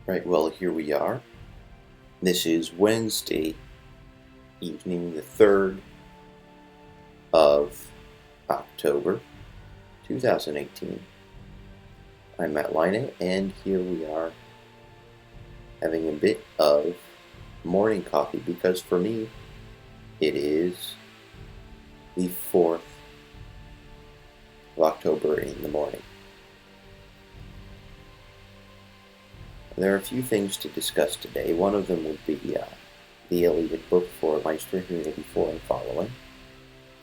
Right, well, here we are. This is Wednesday evening, the 3rd of October, 2018. I'm Matt Line, and here we are having a bit of morning coffee because for me, it is the 4th of October in the morning. There are a few things to discuss today. One of them would be the Iliad book for lines 384 and following,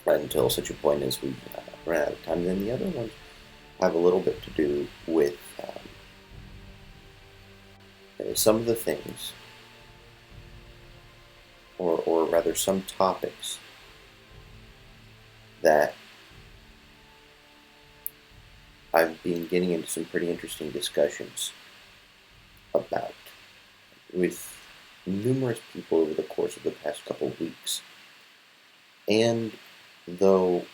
until such a point as we run out of time. Then the other ones have a little bit to do with some of the things, or rather some topics that I've been getting into some pretty interesting discussions about with numerous people over the course of the past couple of weeks. And though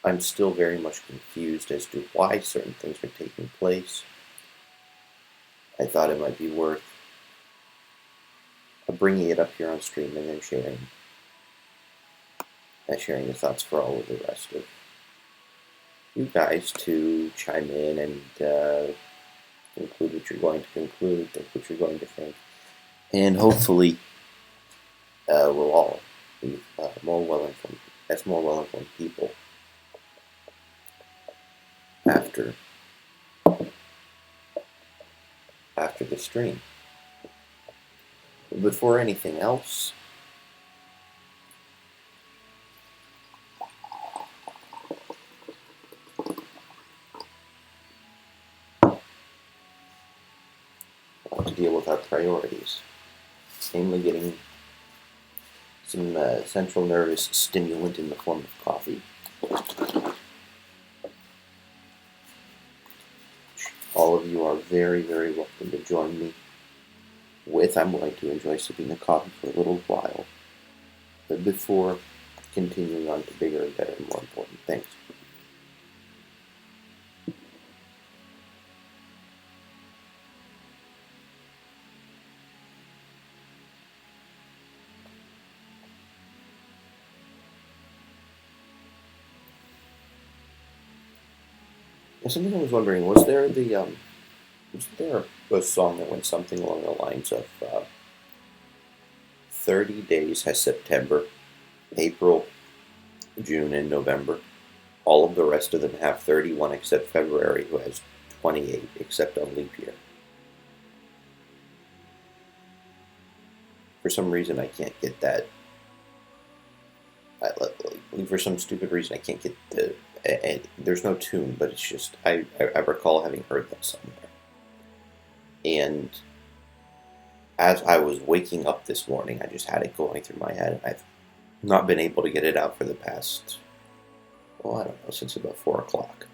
I'm still very much confused as to why certain things are taking place, I thought it might be worth bringing it up here on stream and then sharing the thoughts for all of the rest of you guys to chime in and conclude what you're going to conclude, think what you're going to think, and hopefully we'll all be more well-informed people after the stream. But before anything else, to deal with our priorities, namely getting some central nervous stimulant in the form of coffee. All of you are very, very welcome to join me with. I'm going to enjoy sipping the coffee for a little while, but before continuing on to bigger and better and more important things. Something I was wondering, was there a song that went something along the lines of 30 days has September, April, June, and November. All of the rest of them have 31 except February, who has 28 except on leap year. For some reason I can't get that. For some stupid reason I can't get the... And there's no tune, but it's just, I recall having heard that somewhere. And as I was waking up this morning, I just had it going through my head. I've not been able to get it out for the past, I don't know, since about 4 o'clock.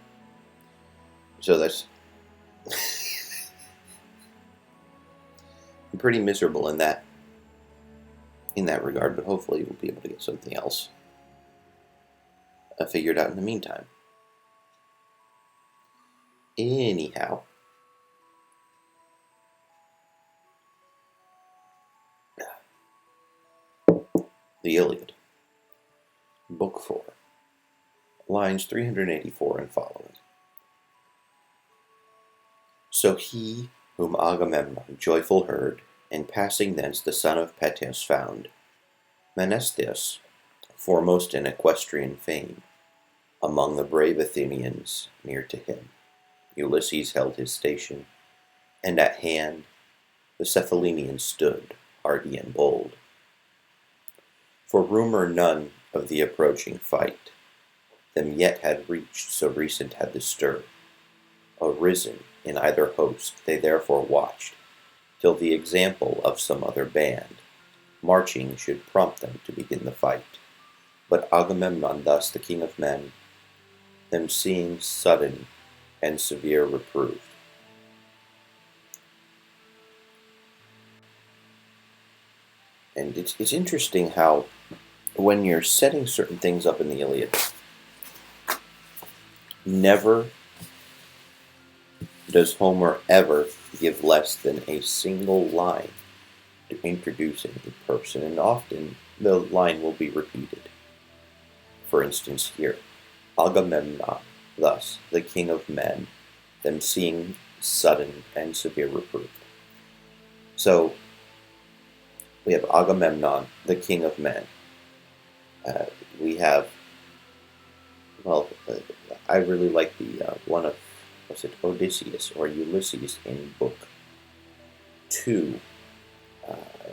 So that's... I'm pretty miserable in that regard, but hopefully we'll be able to get something else figured out in the meantime. Anyhow, the Iliad, Book 4, lines 384 and following. So he, whom Agamemnon joyful heard, and passing thence the son of Peteus found, Menestheus, foremost in equestrian fame, among the brave Athenians near to him, Ulysses held his station, and at hand the Cephallenians stood, hardy and bold. For rumor none of the approaching fight them yet had reached, so recent had the stir arisen in either host. They therefore watched, till the example of some other band, marching, should prompt them to begin the fight. But Agamemnon thus, the king of men, them seeing sudden and severe reproved. And it's interesting how when you're setting certain things up in the Iliad, never Does Homer ever give less than a single line to introducing a person? And often the line will be repeated. For instance, here, Agamemnon, thus the king of men, them seeing sudden and severe reproof. So we have Agamemnon, the king of men. We have, I really like the one of, was it Odysseus or Ulysses in book 2?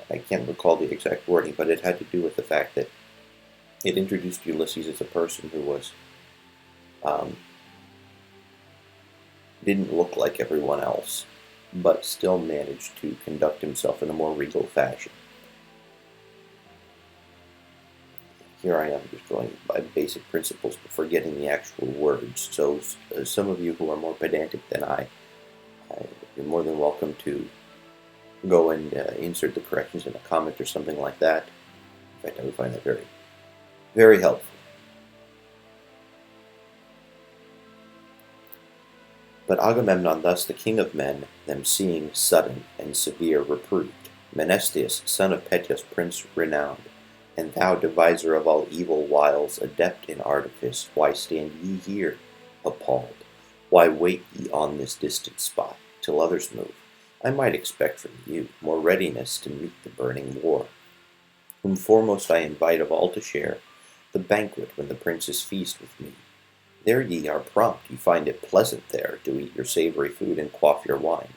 I can't recall the exact wording, but it had to do with the fact that it introduced Ulysses as a person who was didn't look like everyone else, but still managed to conduct himself in a more regal fashion. Here I am just going by basic principles, but forgetting the actual words. So some of you who are more pedantic than you're more than welcome to go and insert the corrections in a comment or something like that. In fact, I would find that very, very helpful. But Agamemnon, thus the king of men, them seeing sudden and severe, reproved, Menesthius, son of Peteus, prince renowned, and thou, deviser of all evil wiles, adept in artifice, why stand ye here, appalled? Why wait ye on this distant spot, till others move? I might expect from you more readiness to meet the burning war. Whom foremost I invite of all to share the banquet when the princes feast with me. There ye are prompt, you find it pleasant there to eat your savory food and quaff your wine.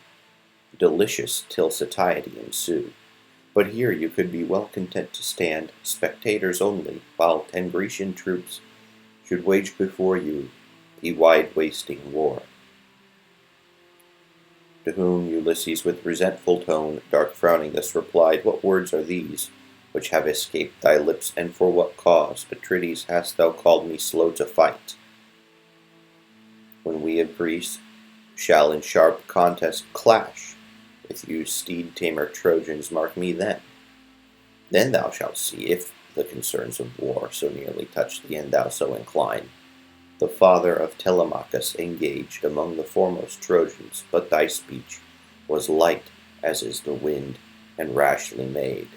Delicious till satiety ensue. But here you could be well content to stand, spectators only, while 10 Grecian troops should wage before you the wide-wasting war. To whom Ulysses with resentful tone, dark frowning, thus replied, What words are these, which have escaped thy lips, and for what cause, Atrides, hast thou called me slow to fight? When we of Greece shall in sharp contest clash, with you steed-tamer Trojans, mark me then. Then thou shalt see if the concerns of war so nearly touch thee, and thou so incline. The father of Telemachus engaged among the foremost Trojans, but thy speech was light as is the wind, and rashly made.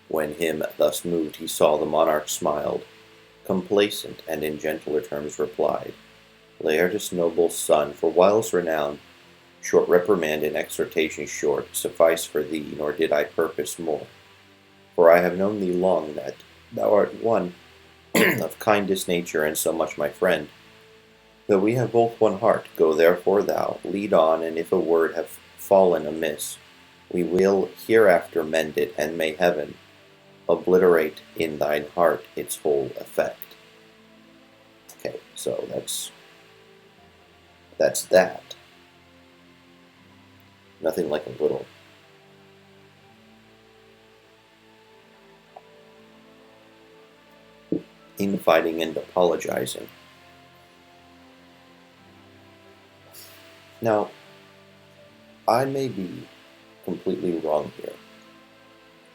When him thus moved he saw, the monarch smiled, complacent, and in gentler terms replied, Laertes' noble son, for wiles renowned, short reprimand and exhortation short, suffice for thee, nor did I purpose more. For I have known thee long, that thou art one of kindest nature, and so much my friend, that we have both one heart. Go therefore thou, lead on, and if a word have fallen amiss, we will hereafter mend it, and may heaven obliterate in thine heart its whole effect. Okay, so that's that. Nothing like a little infighting and apologizing. Now, I may be completely wrong here,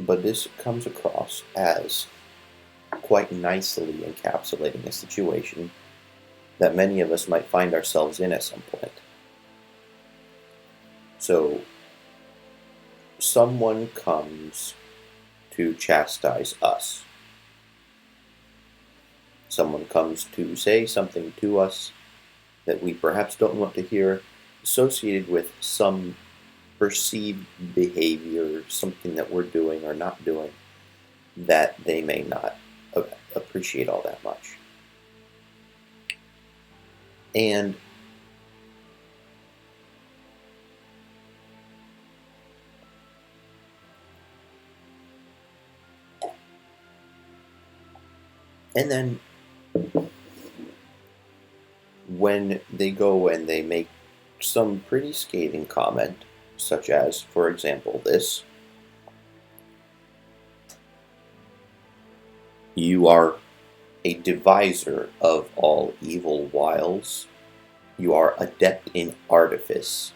but this comes across as quite nicely encapsulating a situation that many of us might find ourselves in at some point. So, someone comes to chastise us. Someone comes to say something to us that we perhaps don't want to hear, associated with some perceived behavior, something that we're doing or not doing, that they may not appreciate all that much. And then when they go and they make some pretty scathing comment, such as, for example, this, you are a deviser of all evil wiles. You are adept in artifice.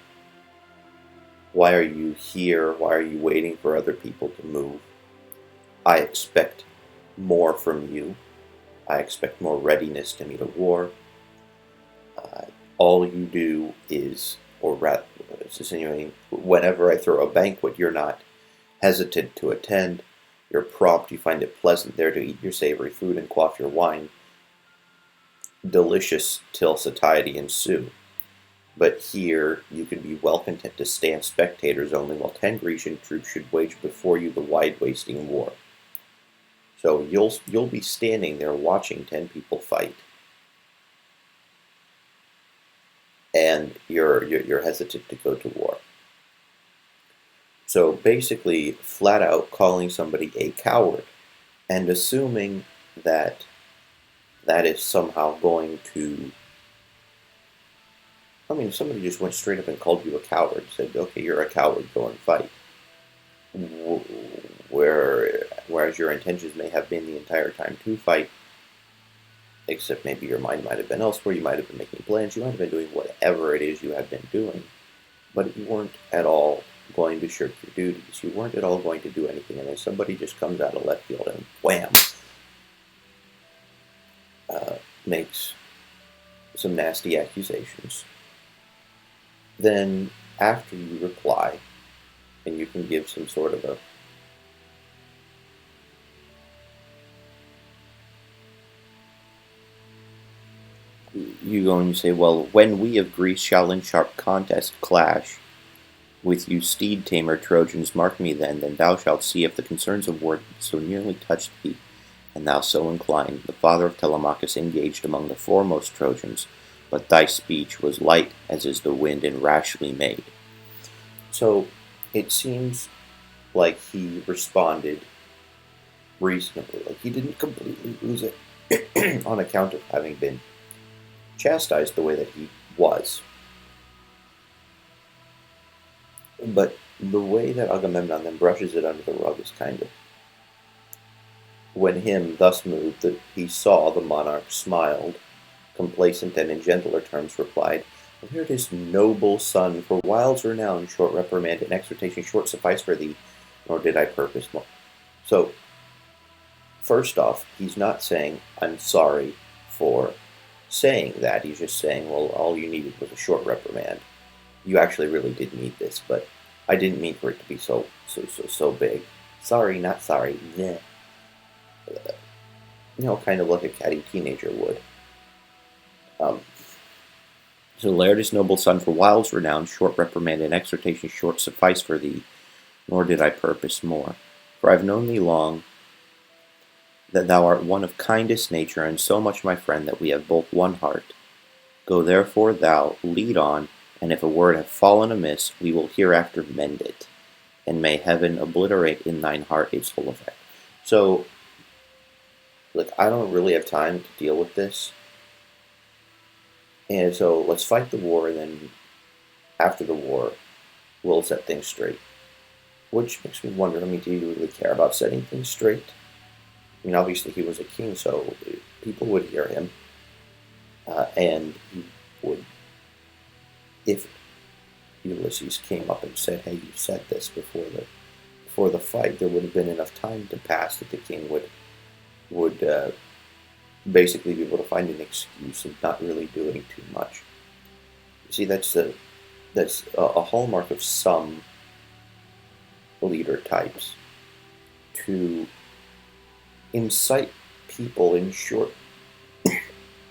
Why are you here? Why are you waiting for other people to move? I expect more from you. I expect more readiness to meet a war. All you do is, or rather, it's insinuating, whenever I throw a banquet, you're not hesitant to attend. You're prompt. You find it pleasant there to eat your savory food and quaff your wine. Delicious till satiety ensue. But here you can be well content to stand spectators only, while 10 Grecian troops should wage before you the wide-wasting war. So you'll be standing there watching 10 people fight, and you're hesitant to go to war. So basically, flat out calling somebody a coward and assuming that that is somehow going to. I mean, if somebody just went straight up and called you a coward, said, "Okay, you're a coward, go and fight," whereas your intentions may have been the entire time to fight, except maybe your mind might have been elsewhere, you might have been making plans, you might have been doing whatever it is you had been doing, but you weren't at all going to shirk your duties, you weren't at all going to do anything, and then somebody just comes out of left field and wham, makes some nasty accusations. Then after you reply, and you can give some sort of you go and you say, well, when we of Greece shall in sharp contest clash with you steed tamer Trojans, mark me then thou shalt see if the concerns of war so nearly touched thee, and thou so inclined. The father of Telemachus engaged among the foremost Trojans, but thy speech was light as is the wind and rashly made. So it seems like he responded reasonably, like he didn't completely lose it on account of having been chastised the way that he was. But the way that Agamemnon then brushes it under the rug is kind of, when him thus moved, that he saw the monarch smiled, complacent and in gentler terms replied, "Here it is, noble son, for whiles renown, short reprimand and exhortation short suffice for thee, nor did I purpose more." So, first off, he's not saying, "I'm sorry for saying that." He's just saying, well, all you needed was a short reprimand. You actually really did need this, but I didn't mean for it to be so big. Sorry, not sorry. Nah. Kind of like a catty teenager would. So Laertes, noble son, for whiles renowned, short reprimand and exhortation short suffice for thee, nor did I purpose more. For I've known thee long, that thou art one of kindest nature, and so much my friend that we have both one heart. Go therefore thou, lead on, and if a word have fallen amiss, we will hereafter mend it, and may heaven obliterate in thine heart its whole effect. So, look, I don't really have time to deal with this, and so let's fight the war, and then after the war, we'll set things straight. Which makes me wonder, do you really care about setting things straight? Obviously he was a king, so people would hear him, and he would, if Ulysses came up and said, "Hey, you said this before the fight," there would have been enough time to pass that the king would basically be able to find an excuse of not really doing too much. You see, that's a hallmark of some leader types, to incite people in short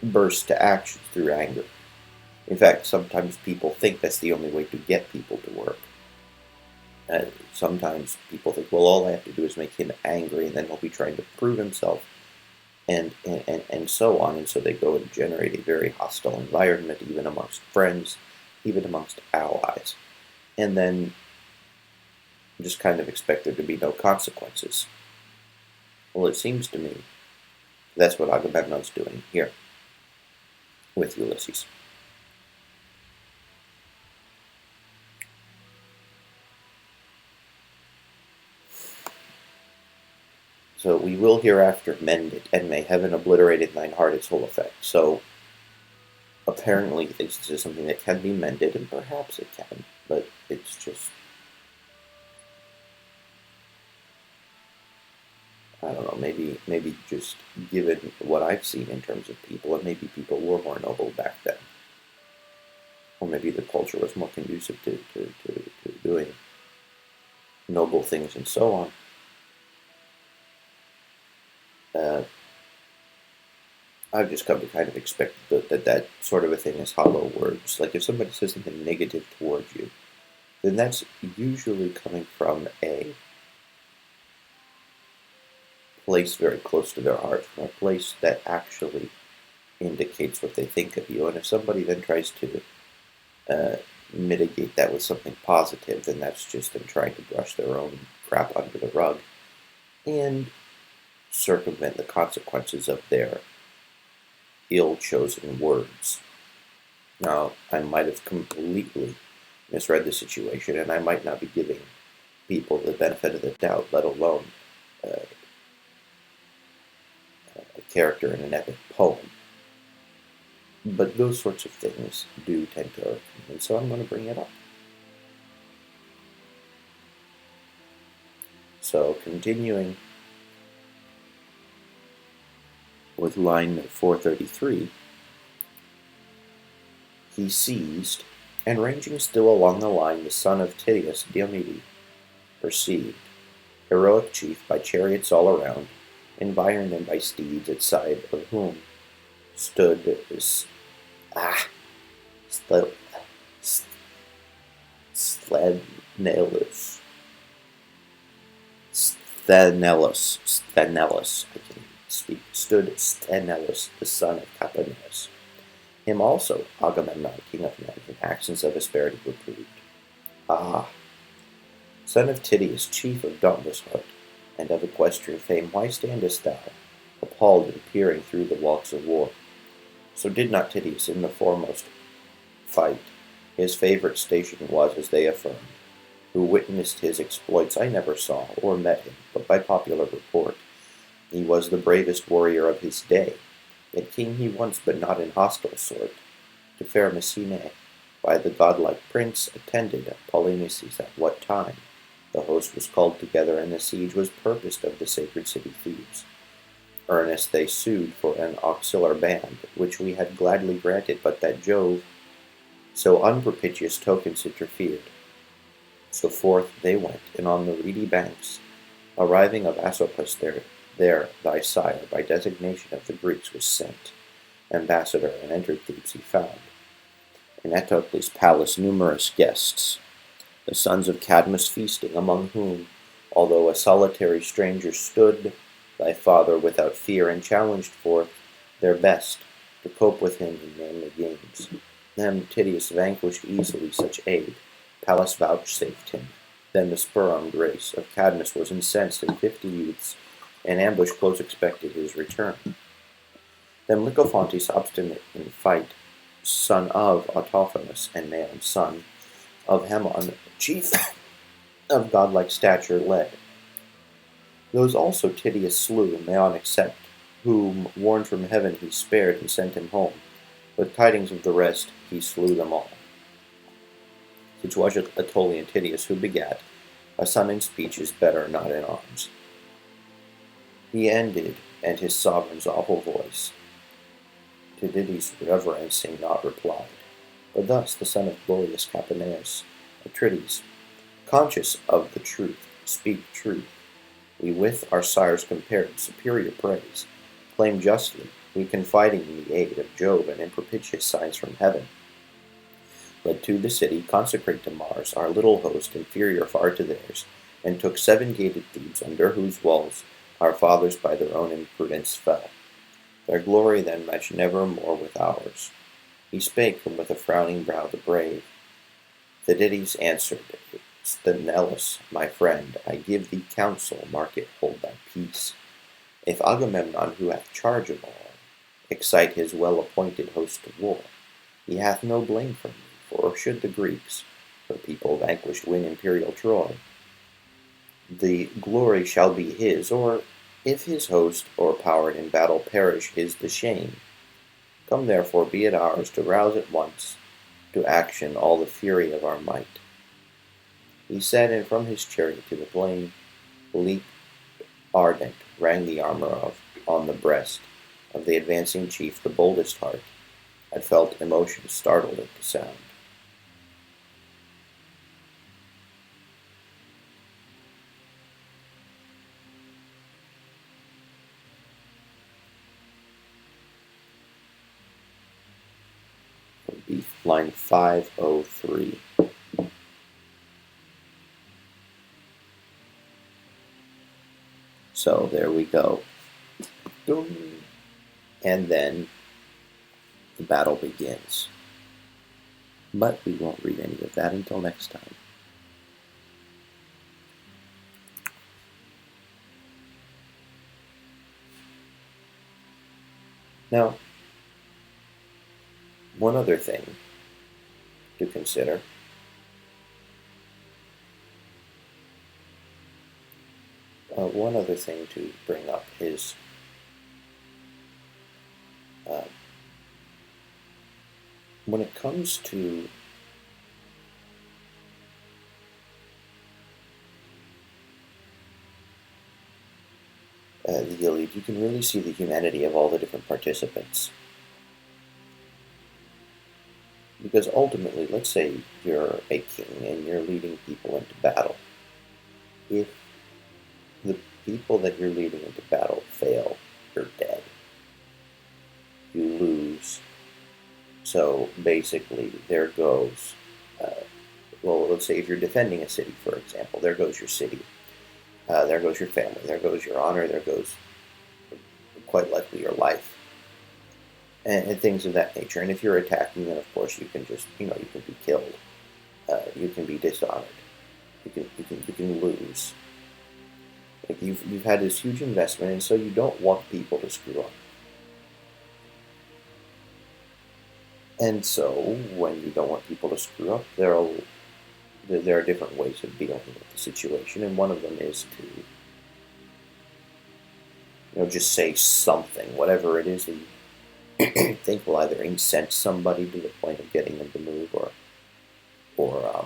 bursts to action through anger. In fact, sometimes people think that's the only way to get people to work. Sometimes people think, well, all I have to do is make him angry, and then he'll be trying to prove himself, and so on. And so they go and generate a very hostile environment, even amongst friends, even amongst allies, and then just kind of expect there to be no consequences. Well, it seems to me that's what Agamemnon's doing here with Ulysses. So we will hereafter mend it, and may heaven obliterate in thine heart its whole effect. So apparently he thinks this is something that can be mended, and perhaps it can, but it's just, I don't know, maybe just given what I've seen in terms of people, and maybe people were more noble back then. or maybe the culture was more conducive to doing noble things and so on. I've just come to kind of expect that sort of a thing is hollow words. Like if somebody says something negative towards you, then that's usually coming from a place very close to their heart, from a place that actually indicates what they think of you. And if somebody then tries to mitigate that with something positive, then that's just them trying to brush their own crap under the rug and circumvent the consequences of their ill-chosen words. Now, I might have completely misread the situation, and I might not be giving people the benefit of the doubt, let alone a character in an epic poem. But those sorts of things do tend to irk me, and so I'm going to bring it up. So, continuing with line 433, he seized, and ranging still along the line, the son of Tydeus Diomede, perceived, heroic chief by chariots all around, environed and by steeds at side of whom stood Sthenelus, I can speak, stood Sthenelus, the son of Capaneus. Him also Agamemnon, king of men, in accents of asperity reproved. Ah, son of Tydeus, chief of dauntless heart, and of equestrian fame, why standest thou, appalled and peering through the walks of war? So did not Tydeus in the foremost fight, his favourite station was, as they affirmed, who witnessed his exploits I never saw or met him, but by popular report. He was the bravest warrior of his day, yet came he once, but not in hostile sort, to fair Messene, by the godlike prince attended at Polynices, at what time the host was called together, and the siege was purposed of the sacred city Thebes. Earnest they sued for an auxiliar band, which we had gladly granted, but that Jove so unpropitious tokens interfered. So forth they went, and on the reedy banks, arriving of Asopus, there thy sire, by designation of the Greeks, was sent ambassador, and entered Thebes he found. In Eteocles' palace numerous guests, the sons of Cadmus feasting, among whom, although a solitary stranger, stood thy father without fear, and challenged forth their best to cope with him in manly games. Them Tydeus vanquished easily, such aid Pallas vouchsafed him. Then the spur-armed race of Cadmus was incensed, and 50 youths in ambush close expected his return. Then Lycophontes, obstinate in fight, son of Autophonus, and Maon, son of Haemon, chief of godlike stature, led. Those also Tydeus slew, Maon except, whom, warned from heaven, he spared and sent him home. With tidings of the rest, he slew them all. Such was Aetolian Tydeus, who begat a son in speech is better, not in arms. He ended, and his sovereign's awful voice to Tydides' reverencing not replied, but thus the son of glorious Capaneus, Atrides, conscious of the truth, speak truth. We with our sires compared superior praise, claim justly, we confiding in the aid of Jove and in propitious signs from heaven, led to the city, consecrate to Mars, our little host, inferior far to theirs, and took 7 gated Thebes, under whose walls our fathers by their own imprudence fell. Their glory then matched never more with ours. He spake from with a frowning brow the brave. Tydides answered, Sthenelus, my friend, I give thee counsel, mark it, hold thy peace. If Agamemnon, who hath charge of all, excite his well-appointed host to war, he hath no blame from me, for should the Greeks, her people vanquished, win imperial Troy, the glory shall be his, or if his host, o'erpowered in battle, perish, his the shame. Come therefore, be it ours to rouse at once to action all the fury of our might. He said, and from his chariot to the plain leaped ardent, rang the armor of on the breast of the advancing chief. The boldest heart had felt emotion startled at the sound. be line 503. So there we go. Boom. And then the battle begins. But we won't read any of that until next time. Now, one other thing to consider one other thing to bring up is when it comes to the Iliad, you can really see the humanity of all the different participants. Because ultimately, let's say you're a king and you're leading people into battle. If the people that you're leading into battle fail, you're dead. You lose. So basically, there goes, well, let's say if you're defending a city, for example, there goes your city. There goes your family. There goes your honor. There goes, quite likely, your life. And things of that nature. And if you're attacking, then of course you can just, you can be killed. You can be dishonored. You can lose. Like you've had this huge investment, and so you don't want people to screw up. And so when you don't want people to screw up, there are different ways of dealing with the situation, and one of them is to, just say something, whatever it is that you think will either incense somebody to the point of getting them to move, or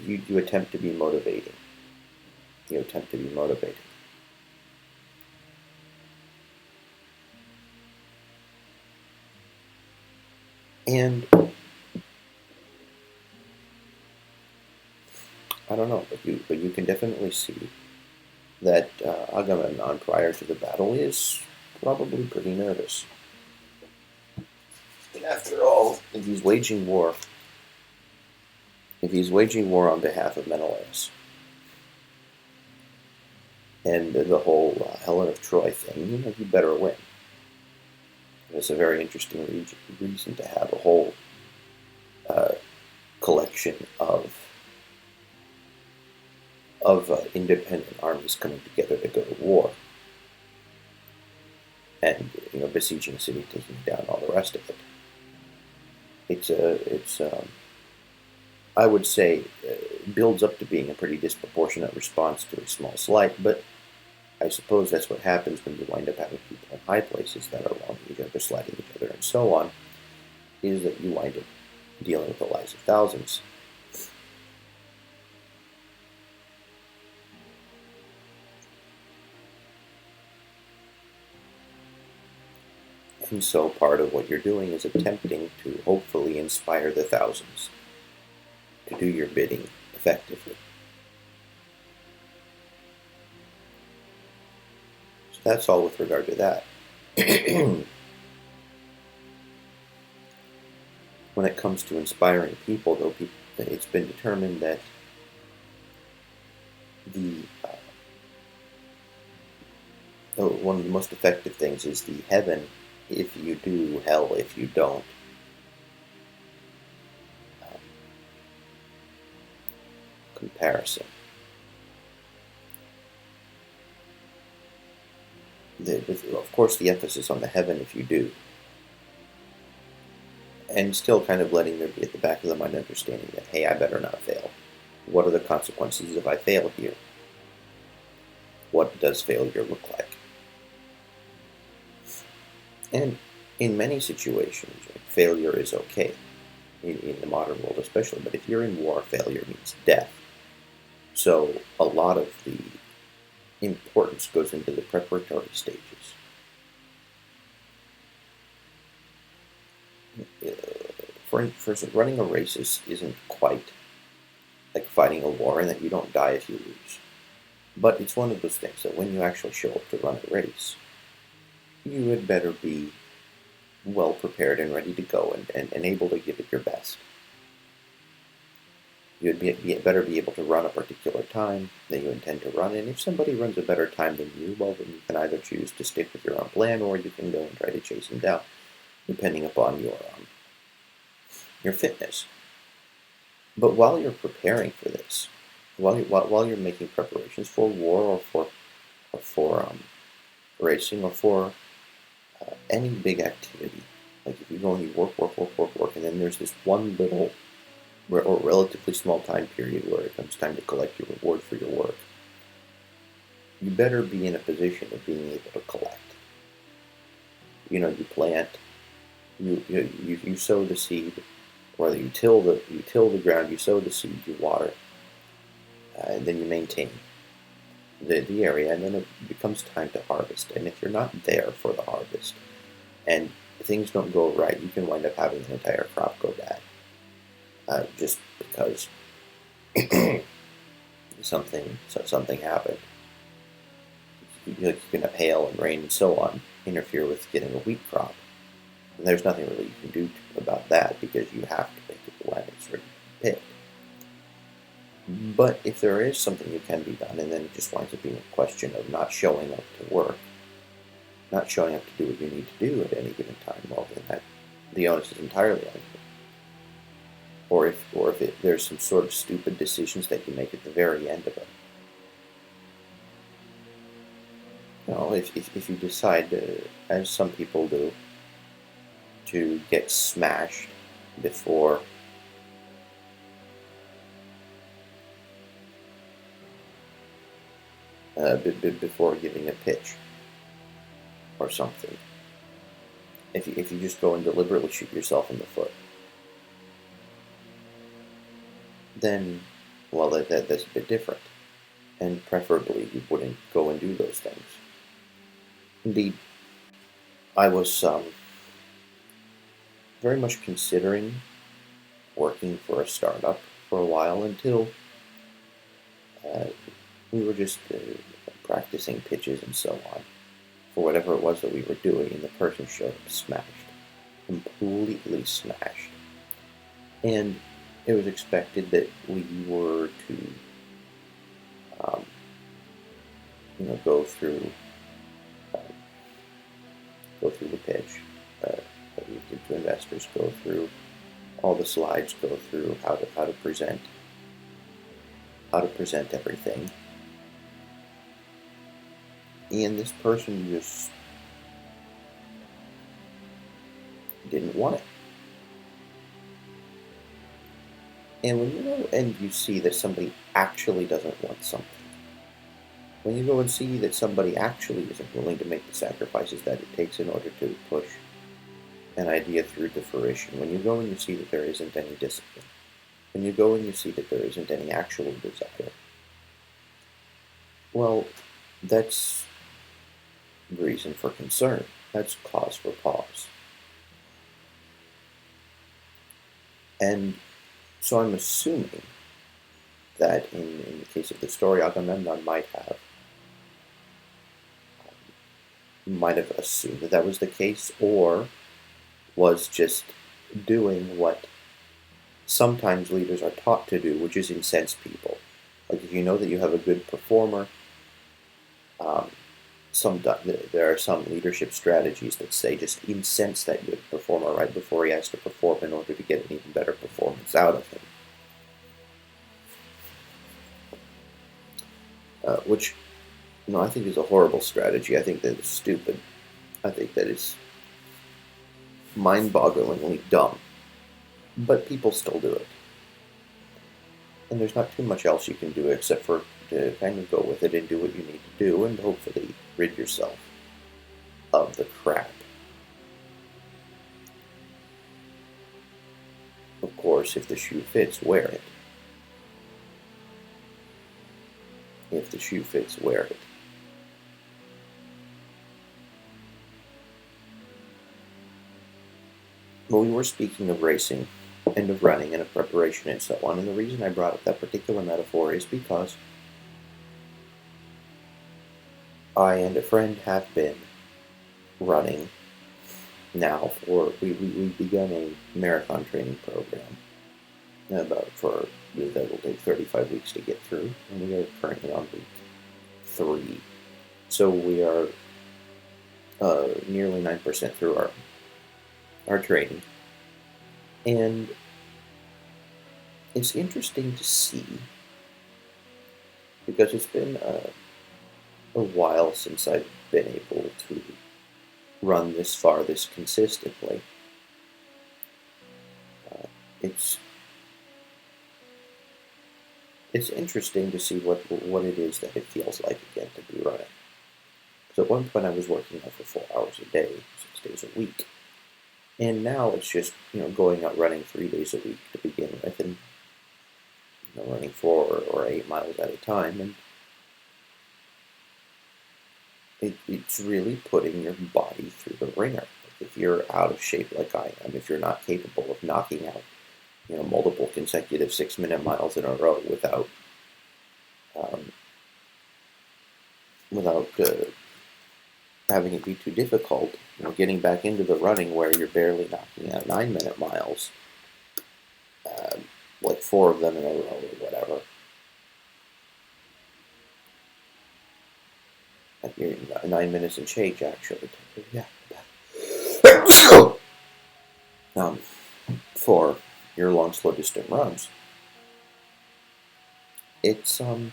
you attempt to be motivating. You attempt to be motivating. And I don't know, but you can definitely see that Agamemnon, prior to the battle, is probably pretty nervous. And after all, if he's waging war on behalf of Menelaus, and the whole Helen of Troy thing, he better win. It's a very interesting reason to have a whole collection of independent armies coming together to go to war, and besieging a city, taking down all the rest of it. It's I would say builds up to being a pretty disproportionate response to a small slight, but I suppose that's what happens when you wind up having people in high places that are wronging each other, slighting each other, and so on, is that you wind up dealing with the lives of thousands. And so part of what you're doing is attempting to hopefully inspire the thousands to do your bidding effectively. So that's all with regard to that. When it comes to inspiring people, though, it's been determined that one of the most effective things is the heaven if you do, hell if you don't. Comparison. Of course, the emphasis on the heaven if you do. And still kind of letting there be at the back of the mind understanding that, hey, I better not fail. What are the consequences if I fail here? What does failure look like? And in many situations, failure is okay, in the modern world especially, but if you're in war, failure means death. So a lot of the importance goes into the preparatory stages. For instance, running a race isn't quite like fighting a war, in that you don't die if you lose. But it's one of those things that when you actually show up to run a race, you had better be well prepared and ready to go and able to give it your best. You'd better be able to run a particular time that you intend to run, and if somebody runs a better time than you, well, then you can either choose to stick with your own plan, or you can go and try to chase them down, depending upon your fitness. But while you're preparing for this, while you're making preparations for war or for racing or for any big activity, like if you go and you work, and then there's this one little or relatively small time period where it comes time to collect your reward for your work, you better be in a position of being able to collect. You plant, you sow the seed, or you till the ground, you sow the seed, you water, and then you maintain the area, and then it becomes time to harvest. And if you're not there for the harvest, and things don't go right, you can wind up having an entire crop go bad. Just because something happened. You can have hail and rain and so on interfere with getting a wheat crop. And there's nothing really you can do about that, because you have to pick it when it's ready to be picked. But if there is something that can be done, and then it just winds up being a question of not showing up to work, not showing up to do what you need to do at any given time, well, then the onus is entirely on you. Or if there's some sort of stupid decisions that you make at the very end of it. If you decide, as some people do, to get smashed before giving a pitch or something, if you just go and deliberately shoot yourself in the foot, then, well, that's a bit different. And preferably you wouldn't go and do those things. Indeed, I was very much considering working for a startup for a while, until we were just practicing pitches and so on for whatever it was that we were doing, and the person showed up smashed, completely smashed. And it was expected that we were to, go through the pitch that we did to investors, go through all the slides, go through how to present everything. And this person just didn't want it. And when you see that somebody actually doesn't want something, when you go and see that somebody actually isn't willing to make the sacrifices that it takes in order to push an idea through to fruition, when you go and you see that there isn't any discipline, when you go and you see that there isn't any actual desire, well, that's reason for concern. That's cause for pause. And so I'm assuming that in the case of the story, Agamemnon might have assumed that was the case, or was just doing what sometimes leaders are taught to do, which is incense people. Like, if you know that you have a good performer, there are some leadership strategies that say just incense that good performer right before he has to perform in order to get an even better performance out of him. Which, I think is a horrible strategy. I think that it's stupid. I think that it's mind-bogglingly dumb. But people still do it. And there's not too much else you can do except for to kind of go with it and do what you need to do, and hopefully rid yourself of the crap. Of course, if the shoe fits, wear it. If the shoe fits, wear it. Well, we were speaking of racing and of running and of preparation and so on, and the reason I brought up that particular metaphor is because I and a friend have been running now we begun a marathon training program that will take 35 weeks to get through, and we are currently on week 3. So we are nearly 9% through our training, and it's interesting to see because it's been a while since I've been able to run this far this consistently. It's interesting to see what it is that it feels like again to be running. So at one point I was working out for 4 hours a day, 6 days a week, and now it's just going out running 3 days a week to begin with, and running 4 or 8 miles at a time, and it's really putting your body through the ringer. If you're out of shape like I am, if you're not capable of knocking out multiple consecutive 6-minute miles in a row without having it be too difficult, getting back into the running where you're barely knocking out 9-minute miles, like 4 of them in a row or whatever. Like 9 minutes and change, actually. Yeah. For your long, slow distance runs, it's a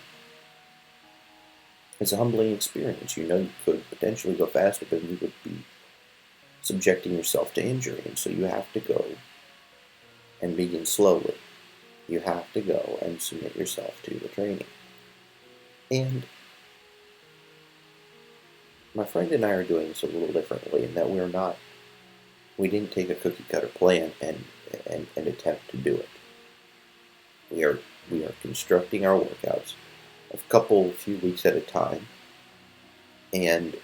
humbling experience. You could potentially go faster, but you would be subjecting yourself to injury, and so you have to go and begin slowly. You have to go and submit yourself to the training. And my friend and I are doing this a little differently in that we didn't take a cookie cutter plan and attempt to do it. We are constructing our workouts a few weeks at a time, and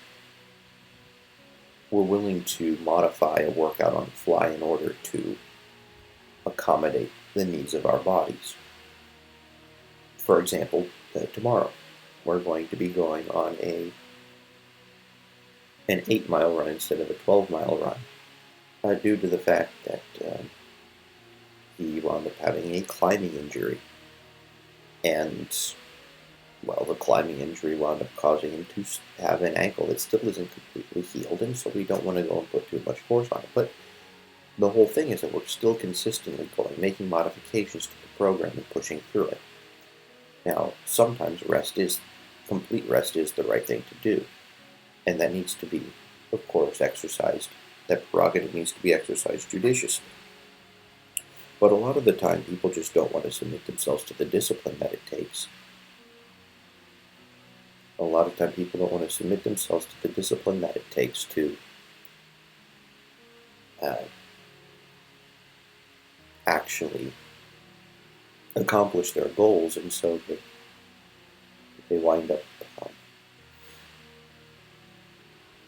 we're willing to modify a workout on the fly in order to accommodate the needs of our bodies. For example, tomorrow we're going to be going on an 8-mile run instead of a 12-mile run, due to the fact that he wound up having a climbing injury, and the climbing injury wound up causing him to have an ankle that still isn't completely healed, and so we don't want to go and put too much force on it. But the whole thing is that we're still consistently making modifications to the program and pushing through it. Now, sometimes complete rest is the right thing to do, and that needs to be, of course, exercised. That prerogative needs to be exercised judiciously. But a lot of the time, people just don't want to submit themselves to the discipline that it takes. A lot of time, people don't want to submit themselves to the discipline that it takes to actually accomplish their goals, and so they wind up.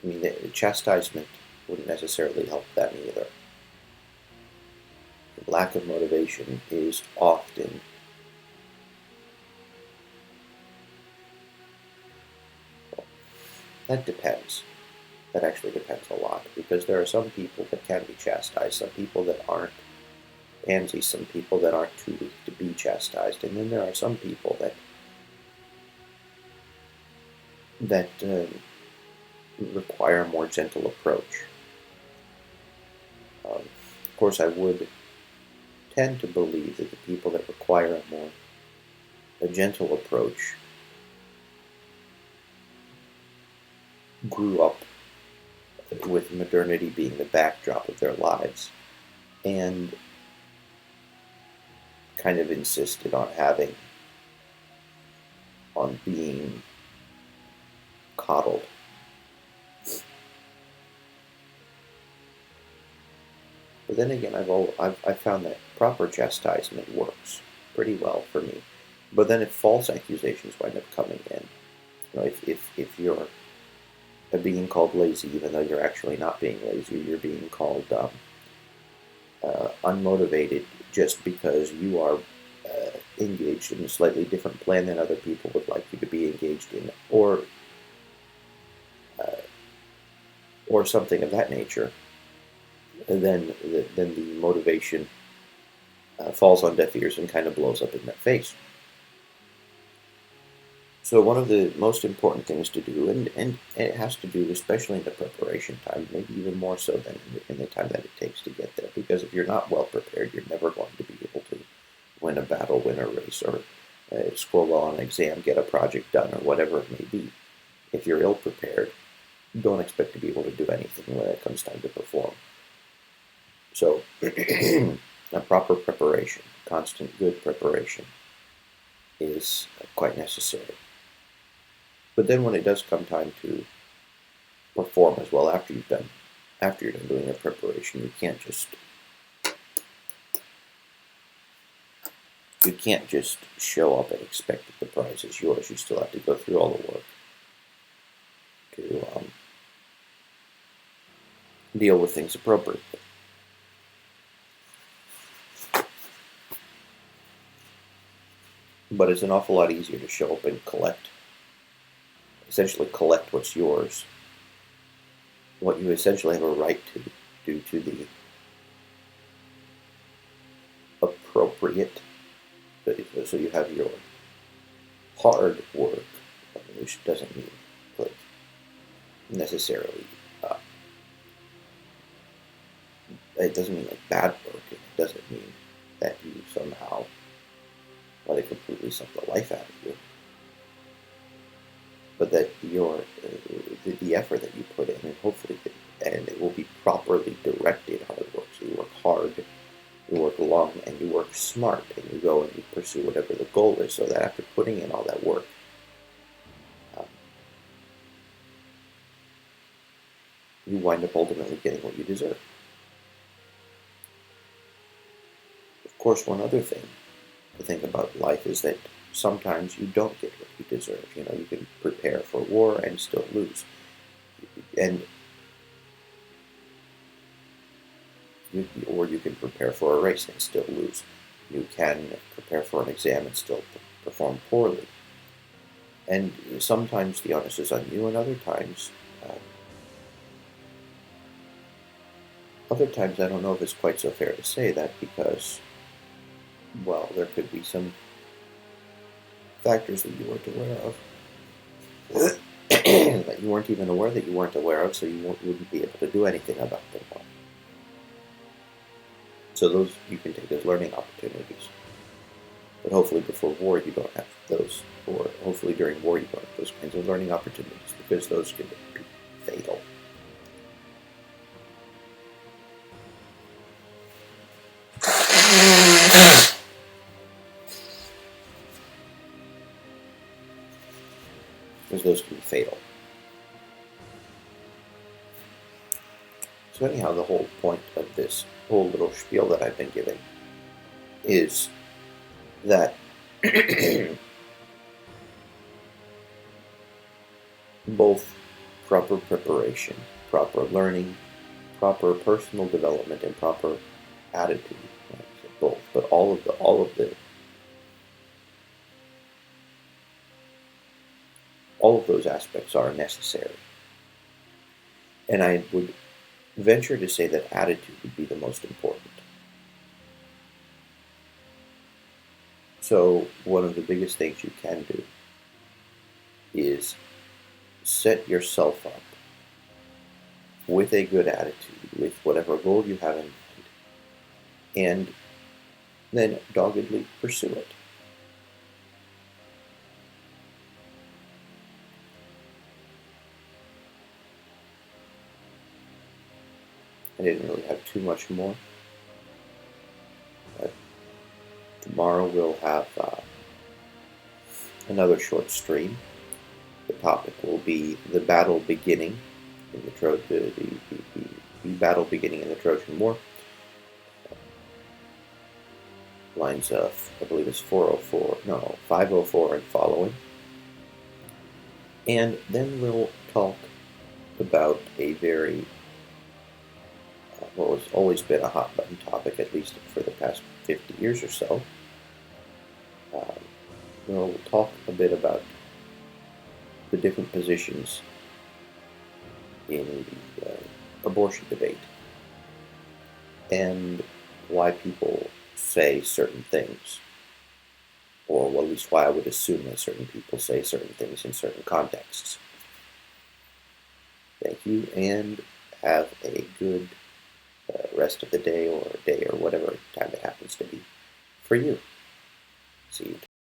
The chastisement wouldn't necessarily help them either. The lack of motivation is often that depends. That actually depends a lot, because there are some people that can be chastised, some people that aren't pansies, some people that aren't too weak to be chastised, and then there are some people that require a more gentle approach. Of course, I would tend to believe that the people that require a gentle approach grew up with modernity being the backdrop of their lives, and kind of insisted on being coddled. But then again, I've found that proper chastisement works pretty well for me. But then if false accusations wind up coming in, if you're being called lazy, even though you're actually not being lazy, you're being called unmotivated just because you are engaged in a slightly different plan than other people would like you to be engaged in, or something of that nature, then the motivation falls on deaf ears and kind of blows up in their face. So one of the most important things to do, and it has to do especially in the preparation time, maybe even more so than in the time that it takes to get there, because if you're not well prepared, you're never going to be able to win a battle, win a race, or score well on an exam, get a project done, or whatever it may be. If you're ill prepared, don't expect to be able to do anything when it comes time to perform. So a proper preparation, constant good preparation, is quite necessary. But then when it does come time to perform as well, after you're done doing your preparation, you can't just show up and expect that the prize is yours. You still have to go through all the work to deal with things appropriately. But it's an awful lot easier to show up and essentially collect what's yours, what you essentially have a right to, due to the appropriate. So you have your hard work, which doesn't mean like necessarily. It doesn't mean like bad work. It doesn't mean that you somehow let it completely suck the life out of you. But that the effort that you put in, and hopefully, and it will be properly directed hard work. So you work hard, you work long, and you work smart, and you go and you pursue whatever the goal is. So that after putting in all that work, you wind up ultimately getting what you deserve. Of course, one other thing to think about life is that sometimes you don't get what you deserve. You can prepare for war and still lose. Or you can prepare for a race and still lose. You can prepare for an exam and still perform poorly. And sometimes the onus is on you, and other times I don't know if it's quite so fair to say that, because, well, there could be some factors that you weren't aware of, that you weren't even aware that you weren't aware of, so you wouldn't be able to do anything about them. So those you can take as learning opportunities. But hopefully before war you don't have those, or hopefully during war you don't have those kinds of learning opportunities, because those can be fatal. Because those can be fatal. So anyhow, the whole point of this whole little spiel that I've been giving is that both proper preparation, proper learning, proper personal development, and proper attitude, both, but all of those aspects are necessary. And I would venture to say that attitude would be the most important. So one of the biggest things you can do is set yourself up with a good attitude, with whatever goal you have in mind, and then doggedly pursue it. I didn't really have too much more. Tomorrow we'll have another short stream. The topic will be the battle beginning in the battle beginning in the Trojan War. Lines of, I believe it's 504 and following. And then we'll talk about a very what has always been a hot button topic, at least for the past 50 years or so. We'll talk a bit about the different positions in the abortion debate. and why people say certain things, or well, at least why I would assume that certain people say certain things in certain contexts. Thank you, and have a good rest of the day or whatever time it happens to be for you. See you.